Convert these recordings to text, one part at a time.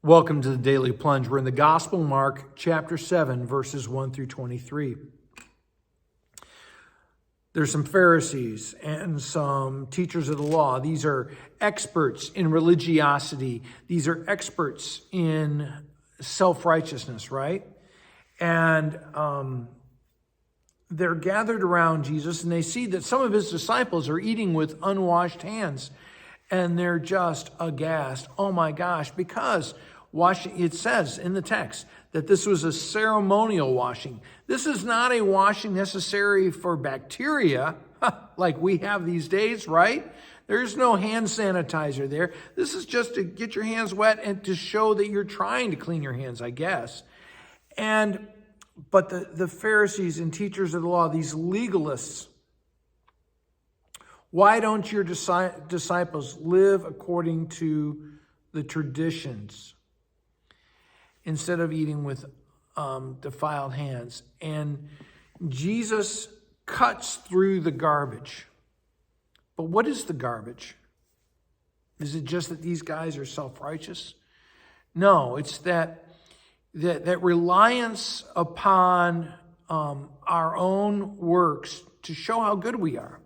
Welcome to the Daily Plunge. We're in the Gospel of Mark, chapter 7, verses 1 through 23. There's some Pharisees and some teachers of the law. These are experts in religiosity. These are experts in self-righteousness, right? And they're gathered around Jesus, and they see that some of his disciples are eating with unwashed hands. And they're just aghast. Oh my gosh, because it says in the text that this was a ceremonial washing. This is not a washing necessary for bacteria like we have these days, right? There's no hand sanitizer there. This is just to get your hands wet and to show that you're trying to clean your hands, I guess. But the Pharisees and teachers of the law, these legalists, why don't your disciples live according to the traditions instead of eating with defiled hands? And Jesus cuts through the garbage. But what is the garbage? Is it just that these guys are self-righteous? No, it's that reliance upon our own works to show how good we are.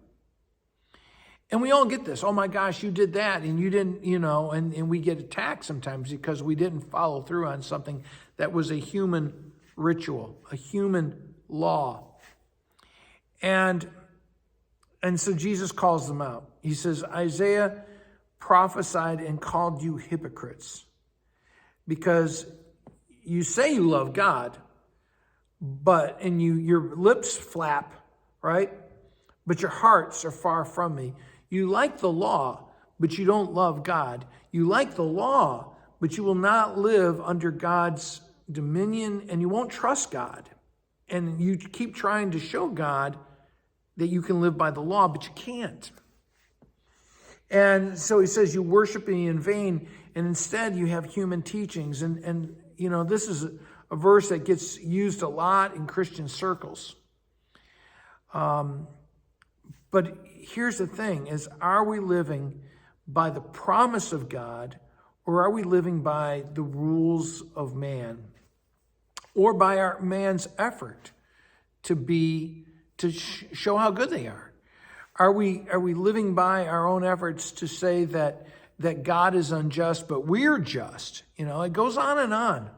And we all get this. Oh my gosh, you did that and you didn't, and we get attacked sometimes because we didn't follow through on something that was a human ritual, a human law. And so Jesus calls them out. He says, Isaiah prophesied and called you hypocrites because you say you love God, and your lips flap, right? But your hearts are far from me. You like the law, but you don't love God. You like the law, but you will not live under God's dominion, and you won't trust God. And you keep trying to show God that you can live by the law, but you can't. And so he says you worship me in vain, and instead you have human teachings. And this is a verse that gets used a lot in Christian circles. But here's the thing, are we living by the promise of God, or are we living by the rules of man, or by our man's effort to show how good they are? Are we living by our own efforts to say that God is unjust, but we're just? It goes on and on.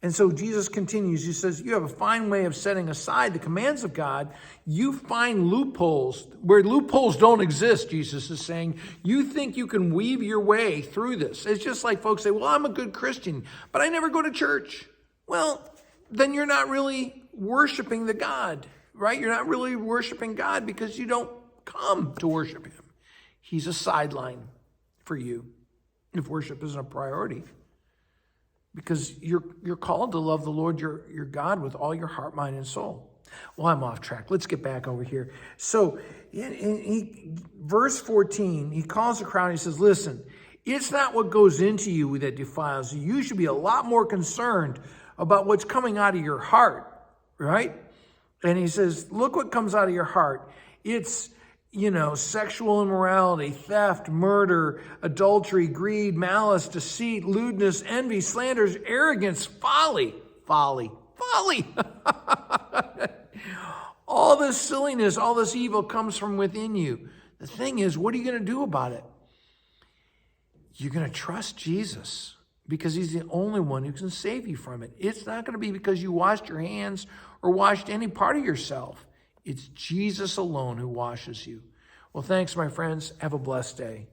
And so Jesus continues. He says, you have a fine way of setting aside the commands of God. You find loopholes where loopholes don't exist, Jesus is saying. You think you can weave your way through this. It's just like folks say, well, I'm a good Christian, but I never go to church. Well, then you're not really worshiping the God, right? You're not really worshiping God because you don't come to worship him. He's a sideline for you if worship isn't a priority. Because you're called to love the Lord your God with all your heart, mind, and soul. Well, I'm off track. Let's get back over here. So verse 14, he calls the crowd and he says, listen, it's not what goes into you that defiles you. You should be a lot more concerned about what's coming out of your heart, right? And he says, look what comes out of your heart. It's sexual immorality, theft, murder, adultery, greed, malice, deceit, lewdness, envy, slanders, arrogance, folly. All this silliness, all this evil comes from within you. The thing is, what are you going to do about it? You're going to trust Jesus because he's the only one who can save you from it. It's not going to be because you washed your hands or washed any part of yourself. It's Jesus alone who washes you. Well, thanks, my friends. Have a blessed day.